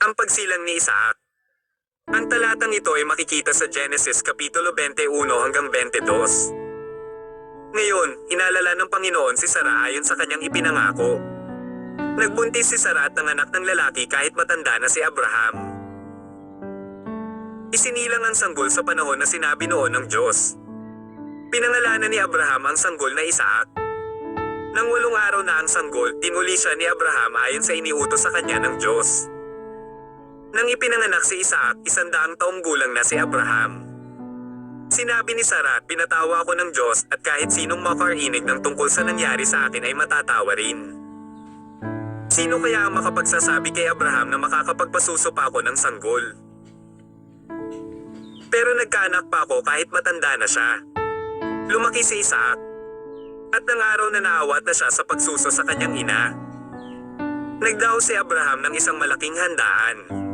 Ang pagsilang ni Isaac. Ang talatang ito ay makikita sa Genesis Kapitulo 21 hanggang 22. Ngayon, inalala ng Panginoon si Sarah ayon sa kanyang ipinangako. Nagbuntis si Sarah at nanganak ng lalaki kahit matanda na si Abraham. Isinilang ang sanggol sa panahon na sinabi noon ng Diyos. Pinangalanan ni Abraham ang sanggol na Isaac. Nang 8 araw na ang sanggol, tinuli siya ni Abraham ayon sa iniutos sa kanya ng Diyos. Nang ipinanganak si Isaac, 100 taong gulang na si Abraham. Sinabi ni Sarah, pinatawa ako ng Diyos at kahit sinong makarinig ng tungkol sa nangyari sa akin ay matatawa rin. Sino kaya ang makapagsasabi kay Abraham na makakapagpasuso pa ako ng sanggol? Pero nagkaanak pa ako kahit matanda na siya. Lumaki si Isaac. At ng araw na naawat na siya sa pagsuso sa kanyang ina. Nagdaho si Abraham ng isang malaking handaan.